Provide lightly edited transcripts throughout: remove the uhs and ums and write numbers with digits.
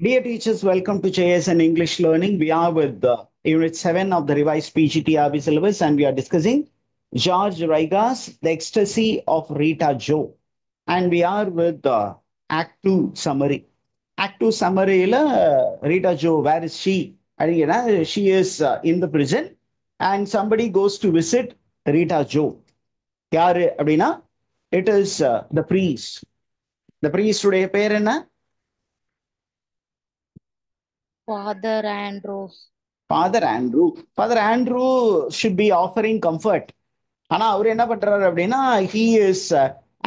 Dear teachers, welcome to JSN English Learning. We are with Unit 7 of the revised PGTRB syllabus and we are discussing George Raiga's The Ecstasy of Rita Jo. And we are with Act 2 summary. Act 2 summary, Rita Jo, where is she? She is in the prison and somebody goes to visit Rita Jo. யாரு அப்படின்னா it is the priest. The priest உடைய பேர் என்ன? Father Andrews. Father Andrew. Father Andrew should be offering comfort. ஆனா அவர் என்ன பண்றாரு அப்படின்னா he is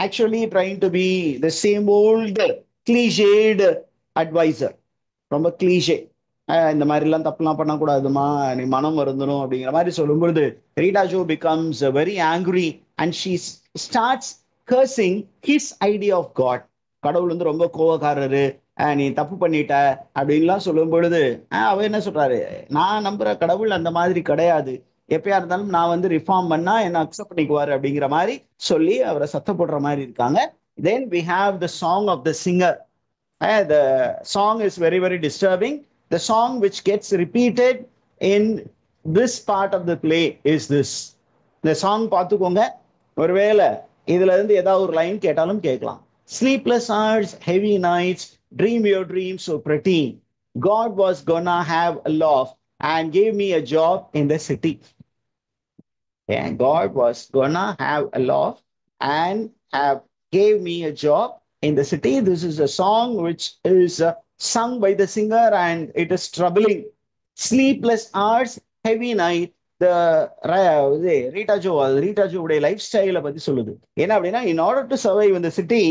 actually trying to be the same old cliched advisor. ரொம்ப கிளீஷே. இந்த மாதிரி எல்லாம் தப்புலாம் பண்ணக்கூடாதுமா, நீ மனம் வருந்தணும் அப்படிங்கிற மாதிரி சொல்லும்பொழுது Rita Joe becomes very angry and she starts cursing his idea of God. கடவுள் வந்து ரொம்ப கோவக்காரரு, நீ தப்பு பண்ணிட்ட அப்படின்லாம் சொல்லும் பொழுது அவர் என்ன சொல்றாரு, நான் நம்புற கடவுள் அந்த மாதிரி கிடையாது, எப்பயா இருந்தாலும் நான் வந்து ரிஃபார்ம் பண்ணா என்ன அக்செப்ட் பண்ணிக்குவாரு அப்படிங்கிற மாதிரி சொல்லி அவரை சத்த போடுற மாதிரி இருக்காங்க. Then we have the song of the singer. The song is very, very disturbing. The song which gets repeated in this part of the play is this. The song பார்த்துக்கோங்க, ஒருவேளை இதுல இருந்து ஏதாவது ஒரு லைன் கேட்டாலும் கேட்கலாம். Sleepless hours, heavy nights, dream your dreams so pretty. God was gonna have a laugh and gave me a job in the city. Yeah, God was gonna have a laugh and have gave me a job in the city. This is a song which is sung by the singer and it is troubling. Sleepless hours, heavy night. The Rita Jo உடைய life ஸ்டைலை பத்தி சொல்லுது. என்ன அப்படின்னா, in order to survive in the city,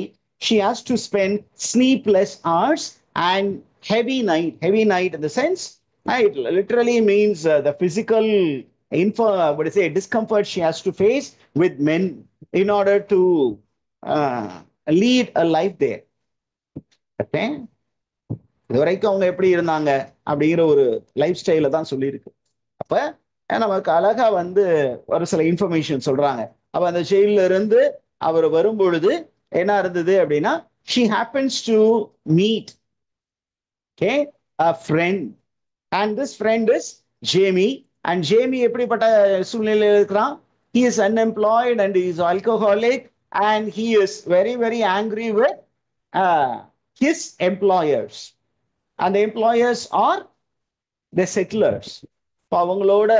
she has to spend sleepless hours and heavy night. Heavy night in the sense, it literally means the physical discomfort she has to face with men in order to lead a life there. Okay? இது வரைக்கும் அவங்க எப்படி இருந்தாங்க அப்படிங்கிற ஒரு life ஸ்டைல தான் சொல்லியிருக்கு. அப்ப நமக்கு அழகா வந்து ஒரு சில இன்ஃபர்மேஷன் சொல்றாங்க. அப்ப அந்த ஜெயில இருந்து அவர் வரும் பொழுது என்ன இருந்தது அப்படின்னா, she happens to meet a friend and this friend is Jamie. And Jamie எப்படிப்பட்ட சூழ்நிலையில் இருக்கிறான்? He is unemployed and he is alcoholic and he is very, very angry with his employers. And the employers are the settlers. அவங்களோட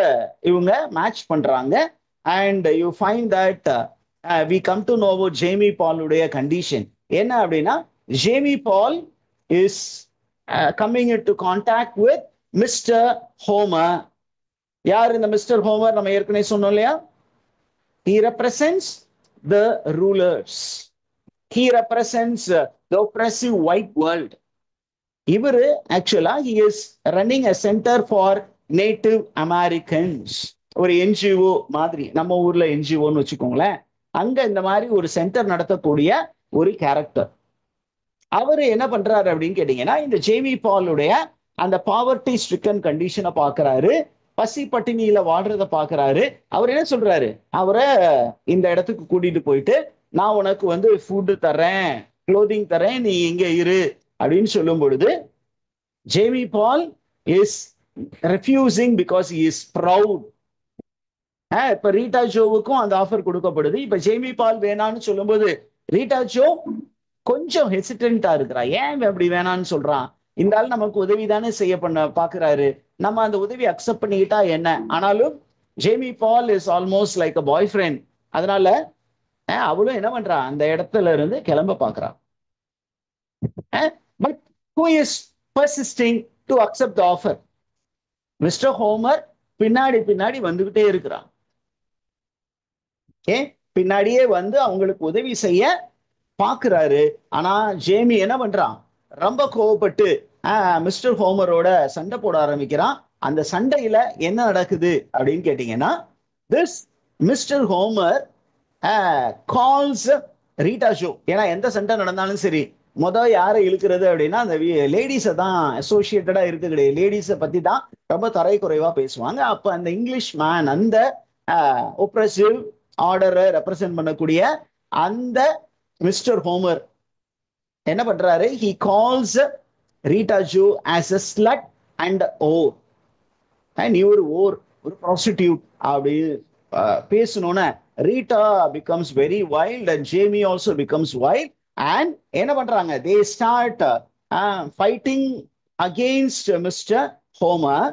இவங்க match பண்றாங்க. And you find that we come to know about Jamie Paul உடைய condition என்ன அப்படின்னா, Jamie Paul is coming into contact with Mr. Homer. யார் இந்த mister Homer? நம்ம ஏற்கனவே சொன்னோம் இல்லையா, he represents the rulers. He represents the oppressive white world. இவரு ஆக்சுவலா he is running a center for native Americans. ஒரு என்ஜிஓ மாதிரி, நம்ம ஊர்ல என்ஜிஓன்னு வச்சுக்கோங்களேன், அங்க இந்த மாதிரி ஒரு சென்டர் நடத்தக்கூடிய ஒரு கேரக்டர். அவரு என்ன பண்றாரு அப்படின்னு கேட்டீங்கன்னா, இந்த ஜேமி பாலுடைய அந்த பாவர்ட்டி ஸ்ட்ரிக்கன் கண்டிஷனை பாக்குறாரு, பசி பட்டினியில வாழ்றத பாக்குறாரு. அவர் என்ன சொல்றாரு, அவரை இந்த இடத்துக்கு கூட்டிட்டு போயிட்டு நான் உனக்கு வந்து ஃபுட்டு தரேன், க்ளோதிங் தரேன், நீ இங்க இரு அப்படின்னு சொல்லும் பொழுது Jamie Paul is refusing because he is proud. இப்ப ரீட்டா ஜோவுக்கும் அந்த ஆஃபர் கொடுக்கப்படுது. இப்ப ஜேமி பால் வேணான்னு சொல்லும்போது ரீட்டா ஜோ கொஞ்சம் ஹெசிடென்டா இருக்கிறா. ஏன் அப்படி வேணான்னு சொல்றான்? இந்த ஆள் நமக்கு உதவி தானே செய்ய பண்ண பாக்குறாரு, நம்ம அந்த உதவி அக்செப்ட் பண்ணிக்கிட்டா என்ன? ஆனாலும் Jamie Paul is almost like a boy friend. அதனால அவளும் என்ன பண்றா, அந்த இடத்துல இருந்து கிளம்ப பாக்குறா. But who is persisting to accept the offer? Mister Homer பின்னாடி பின்னாடி வந்துகிட்டே இருக்கிறான். பின்னாடியே வந்து அவங்களுக்கு உதவி செய்ய பாக்குறாரு. ஆனா ஜேமி என்ன பண்றான், ரொம்ப கோவப்பட்டு மிஸ்டர் ஹோமரோட சண்டை போட ஆரம்பிக்கிறான். அந்த சண்டையில என்ன நடக்குது அப்படின்னு கேட்டீங்கன்னா, this mister Homer calls Rita Joe. ஏன்னா எந்த சண்டை நடந்தாலும் சரி யாரை இழுக்கிறது அப்படின்னா அந்த லேடிஸை தான் அசோசியேட்டடா இருக்கக்கூடிய லேடிஸை பத்தி தான் ரொம்ப தரை குறைவா பேசுவாங்க. அப்ப அந்த இங்கிலீஷ் மேன், அந்த ஒப்ரசிவ் ஆர்டரை ரெப்ரசென்ட் பண்ணக்கூடிய அந்த மிஸ்டர் ஹோமர் என்ன பண்றாரு, he calls Rita Jo as a slut and whore. நீ ஒரு ஓர், ஒரு ப்ராஸ்டிடியூட் அப்படி பேசணும்னா Rita becomes very wild and Jamie also becomes wild. And என்ன பண்றாங்க, they start fighting against mister Homer.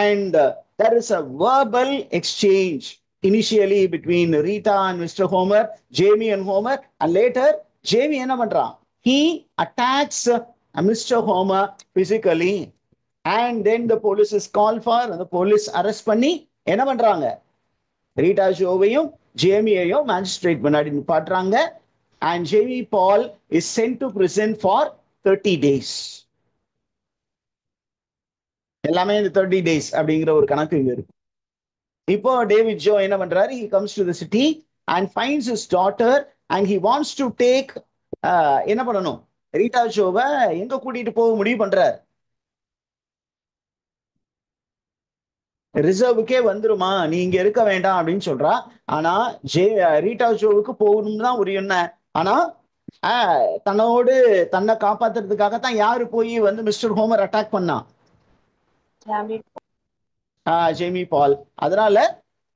And there is a verbal exchange initially between Rita and Mr. Homer, Jamie and Homer, and later Jamie என்ன பண்றான், he attacks Mr. Homer physically. And then the police is called for, the police arrest பண்ணி என்ன பண்றாங்க, Rita ஜோவையும் ஜேமியையும் magistrate முன்னாடி நிப்பாட்டுறாங்க. and Jamie Paul is sent to prison for 30 days. எல்லாமே இந்த 30 days அப்படிங்கிற ஒரு கணக்கு இங்க இருக்கு. இப்போ டேவிட் ஜோ என்ன பண்றாரு, he comes to the city and finds his daughter and he wants to take என்ன பண்ணணும், ரீட்டா ஜோவை எங்க கூட்டிட்டு போக முடிவு பண்றாரு, ரிசர்வுக்கே வந்துருமா, நீ இங்க இருக்க வேண்டாம் அப்படின்னு சொல்றா. ஆனா ரீட்டா ஜோவுக்கு போகணும்னு தான் ஒரு எண்ணம். ஆனா தன்னோடு தன்னை காப்பாத்துறதுக்காகத்தான் யாரு போய் வந்து மிஸ்டர் ஹோமர் அட்டாக் பண்ணா, ஜேமி பால். அதனால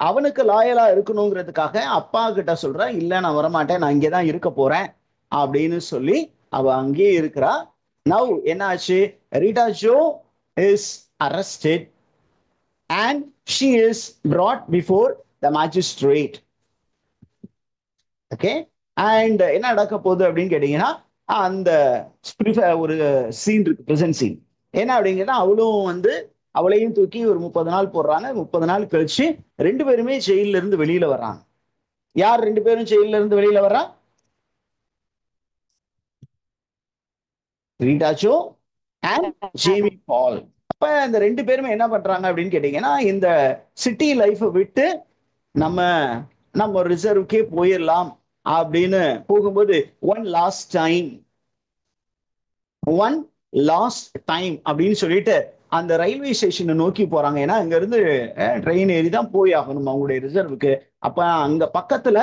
அவனுக்கு லாயலா இருக்கணுங்கிறதுக்காக அப்பா கிட்ட சொல்ற, இல்ல நான் வரமாட்டேன், நான் இங்கேதான் இருக்க போறேன் அப்படின்னு சொல்லி அவ அங்கேயே இருக்கிறா. நவ் என்னாச்சு, Rita Joe is arrested and she is brought before the magistrate. Okay, and என்ன நடக்க போகுது அப்படின்னு கேட்டீங்கன்னா, அந்த ஒரு சீன் இருக்கு, பிரசன்ட் சீன். என்ன அப்படிங்கன்னா, அவளும் வந்து அவளையும் தூக்கி ஒரு 30 நாள் போடுறாங்க. 30 நாள் கழிச்சு 2 பேருமே ஜெயில இருந்து வெளியில வர்றாங்க. யார் 2 பேரும் ஜெயில இருந்து வெளியில வர்றா, ரீட்டா ஜோ and ஜேமி பால். அப்ப இந்த 2 பேருமே என்ன பண்றாங்க அப்படின்னு கேட்டீங்கன்னா, இந்த சிட்டி லைஃப் விட்டு நம்ம நம்ம ரிசர்வுக்கே போயிடலாம் அப்படின்னு போகும்போது ஒன் லாஸ்ட் டைம் அப்படின்னு சொல்லிட்டு அந்த ரயில்வே ஸ்டேஷனை நோக்கி போறாங்க. ஏன்னா அங்க இருந்து ட்ரெயின் ஏறி தான் போய் ஆகணும் அவங்களுடைய ரிசர்வுக்கு. அப்ப அங்க பக்கத்துல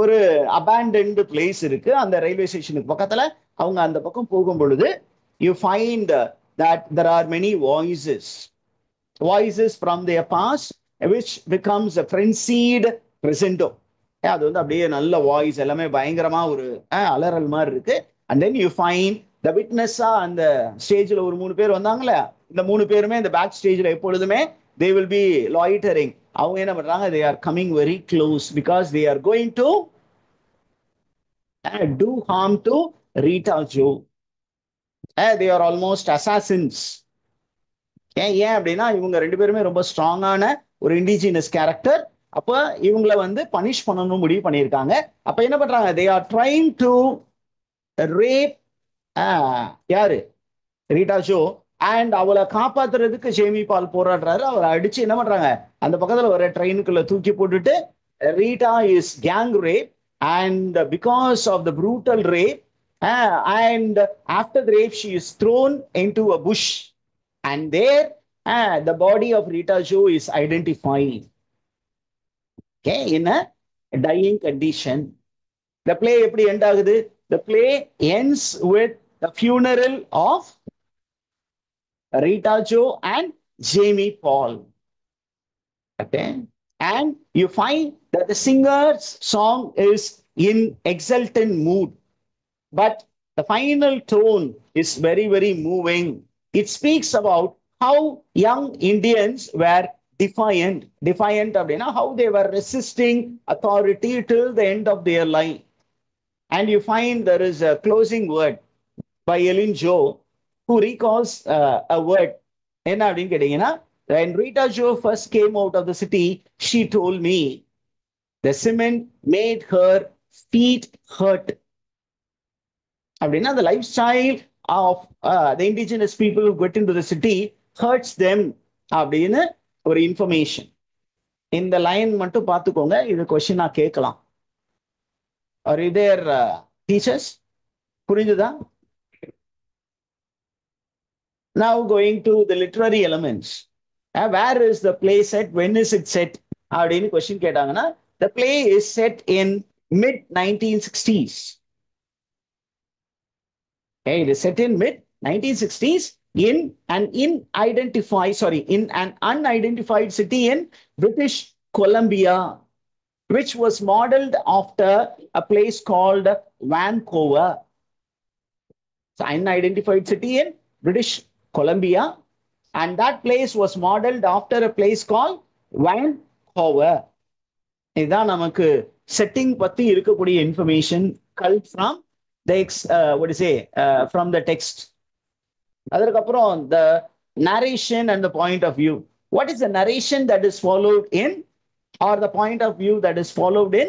ஒரு அபேண்டன்டு பிளேஸ் இருக்கு, அந்த ரயில்வே ஸ்டேஷனுக்கு பக்கத்துல. அவங்க அந்த பக்கம் போகும் பொழுது you find that there are many voices from their past which becomes a frenzied crescendo. அது வந்து அப்படியே நல்ல வாய்ஸ், எல்லாமே பயங்கரமா ஒரு அலறல் மாதிரி இருக்கு. and then you find the witness-ஆ அந்த ஸ்டேஜ்ல ஒரு 3 பேர் வந்தாங்களே, இந்த 3 பேருமே இந்த பேக் ஸ்டேஜ்ல எப்பொழுதுமே they will be loitering. அவங்க என்ன பண்றாங்க, they are coming very close because they are going to do harm to Rita Jo. they are almost assassins. ஏன் அப்படின்னா, இவங்க 2 பேருமே ரொம்ப ஸ்ட்ராங்கான ஒரு இண்டிஜினஸ் கேரக்டர். அப்ப இவங்களை வந்து பனிஷ் பண்ணணும் முடிவு பண்ணியிருக்காங்க. அப்ப என்ன பண்றாங்க, they are trying to rape யாரு, ரீட்டா ஜோ. அண்ட் அவளை காப்பாத்துறதுக்கு ஜேமி பால் போராடுறாரு. அவரை அடிச்சு என்ன பண்றாங்க, அந்த பக்கத்துல வர ட்ரெயினுக்குள்ள தூக்கி போட்டுட்டு Rita is gang rape. And because of the brutal rape and after the rape she is thrown into a bush and there the body of Rita Jo is identified, okay, in a dying condition. The play எப்படி end ஆகுது, the play ends with the funeral of Rita Jo and Jamie Paul. Okay, and you find that the singer's song is in exultant mood, but the final tone is very, very moving. It speaks about how young Indians were defiant அப்படின்னா how they were resisting authority till the end of their life. And you find there is a closing word by Ellen Jo who recalls a word. என்ன அப்படின்னு கேட்டீங்கன்னா, when Rita Jo first came out of the city, she told me the cement made her feet hurt. அப்படின்னா the lifestyle of the indigenous people who get into the city hurts them அப்படின்னு ஒரு information. இந்த line மட்டும் பார்த்துக்கோங்க, இது கொஸ்டினா கேட்கலாம். Are you there, teachers? புரிஞ்சுதா? Now going to the literary elements. Where is the play set? When is it set? அப்படின்னு question கேட்டாங்கன்னா, the play is set in mid 1960s. Okay, it is set in mid 1960s, in in an unidentified city in British Columbia, which was modeled after a place called Vancouver. So unidentified city in British Columbia, and that place was modeled after a place called Vancouver. இதுதான் நமக்கு setting பத்தி இருக்கக்கூடிய information cult from the what to say from the text. அதற்கப்புறம் the narration and the point of view. What is the narration that is followed in, or the point of view that is followed in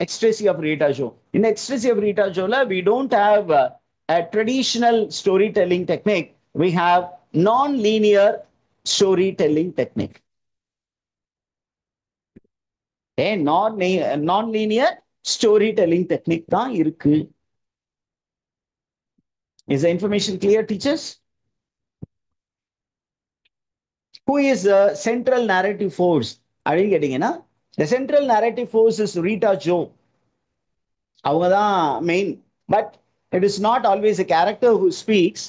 Ecstasy of Rita Jo? In Ecstasy of Rita Jo, we don't have a traditional storytelling technique. We have non-linear storytelling technique. Non-linear storytelling technique தான் இருக்கு. Is the information clear, teachers? Who is the central narrative force? அப்படின்னு கேட்டீங்கன்னா, the central narrative force is Rita Jo. அவங்க தான் main. But it is not always a character who speaks.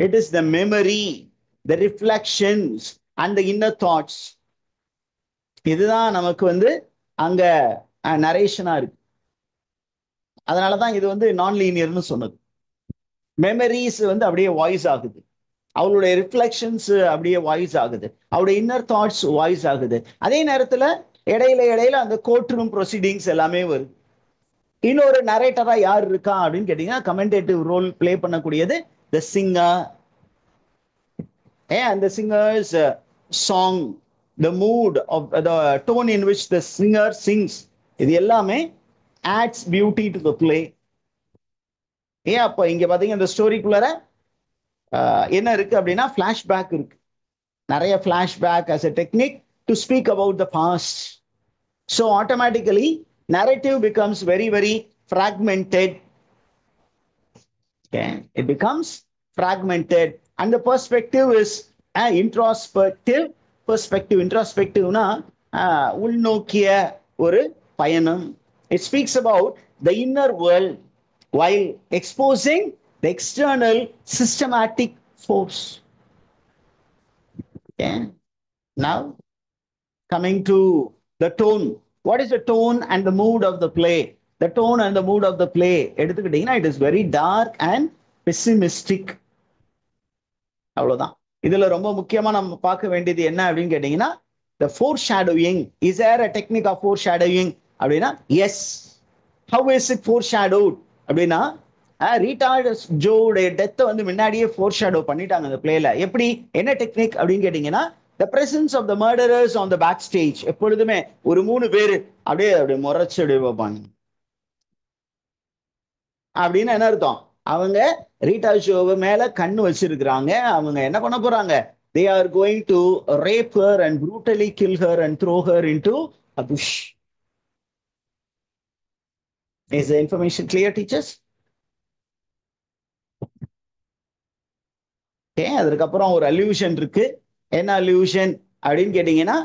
It is the memory, the reflections, and the inner thoughts. இதுதான் நமக்கு வந்து அங்க நரேஷனா இருக்கு. அதனாலதான் இது வந்து நான் லீனியர்னு சொன்னது. மெமரிஸ் வந்து அப்படியே வாய்ஸ் ஆகுது, அவளுடைய ரிஃப்ளெக்ஷன்ஸ் அப்படியே வாய்ஸ் ஆகுது, அவருடைய இன்னர் தாட்ஸ் வாய்ஸ் ஆகுது. அதே நேரத்துல இடையில அந்த கோர்ட் ரூம் ப்ரொசீடிங்ஸ் எல்லாமே வருது. இன்னொரு நரேட்டரா யார் இருக்கா அப்படின்னு கேட்டீங்கன்னா, கமெண்டேட்டிவ் ரோல் பிளே பண்ணக்கூடியது த singer. And the singer's song, the mood of the tone in which the singer sings, இது எல்லாமே adds beauty to the play. அப்ப இங்க பாத்தீங்க இந்த ஸ்டோரிக்குள்ளார என்ன இருக்கு அப்படின்னா, ஃபிளாஷ்பேக் இருக்கு. நிறைய flashback as a technique to speak about the past. So automatically narrative becomes very, very fragmented. Okay, it becomes fragmented, and the perspective is introspective perspective. Introspectiveனா உள்நோக்கிய ஒரு பயணம். It speaks about the inner world while exposing the external systematic force. Okay, now coming to the tone. What is the tone and the mood of the play? The tone and the mood of the play, எடுத்துக்கிட்டீங்கன்னா, it is very dark and pessimistic. அவ்வளவுதான். இதுல ரொம்ப முக்கியமா நம்ம பார்க்க வேண்டியது என்ன அப்படின்னு கேட்டீங்கன்னா, the foreshadowing. Is there a technique of foreshadowing அப்படின்னா? Yes. How is it foreshadowed அப்படின்னா, ரீட்டா ஜோவுடைய டெத்தை வந்து முன்னாடியே ஃபோர்ஷேடோ பண்ணிட்டாங்க அந்த பிளேல. எப்படி, என்ன டெக்னிக் அப்படின்னு கேட்டீங்கன்னா, the presence of the murderers on the backstage. எப்பொழுதுமே ஒரு 3 பேர் அப்படியே முறைச்சு அப்படியே வைப்பாங்க. அப்படின்னு என்ன அர்த்தம்? அவங்க ரீட்டா ஷோவை மேல கண்ணு வச்சிருக்கிறாங்க. அவங்க என்ன பண்ண போறாங்க? They are going to rape her and brutally kill her and throw her into a bush. Is the information clear, teachers? Okay, அதுக்கப்புறம் ஒரு அல்யூஷன் இருக்கு. என்ன அல்யூஷன் அப்படின்னு கேட்டீங்கன்னா,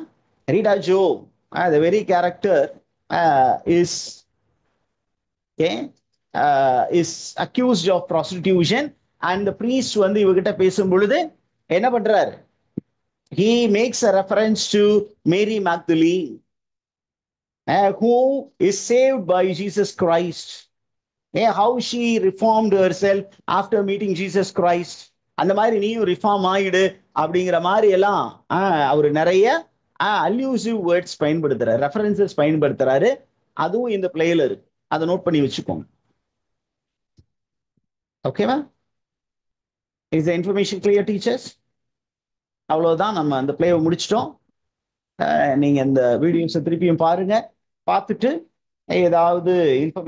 Rita Joe, the very character is accused of prostitution, and the priest வந்து இவகிட்ட பேசும் பொழுது என்ன பண்றாரு? He makes a reference to Mary Magdalene, who is saved by Jesus Christ. How she reformed herself after meeting Jesus Christ. அந்த மாதிரி நீயும் reform ஆயிடு அப்படிங்கிற மாதிரி எல்லாம் அவர் நிறைய அல்யூசிவ் வேர்ட்ஸ் பயன்படுத்துறாரு, ரெஃபரன்சஸ் பயன்படுத்துறாரு. அதுவும் இந்த பிளேல இருக்கு. அதை நோட் பண்ணி வச்சுக்கோங்க. ஓகேவா? Is the information clear, teachers? அவ்வளவுதான், நம்ம அந்த பிளேவை முடிச்சிட்டோம். நீங்க இந்த வீடியோஸை திருப்பியும் பாருங்க. பார்த்துட்டு ஏதாவது இன்ஃபர்மேஷன்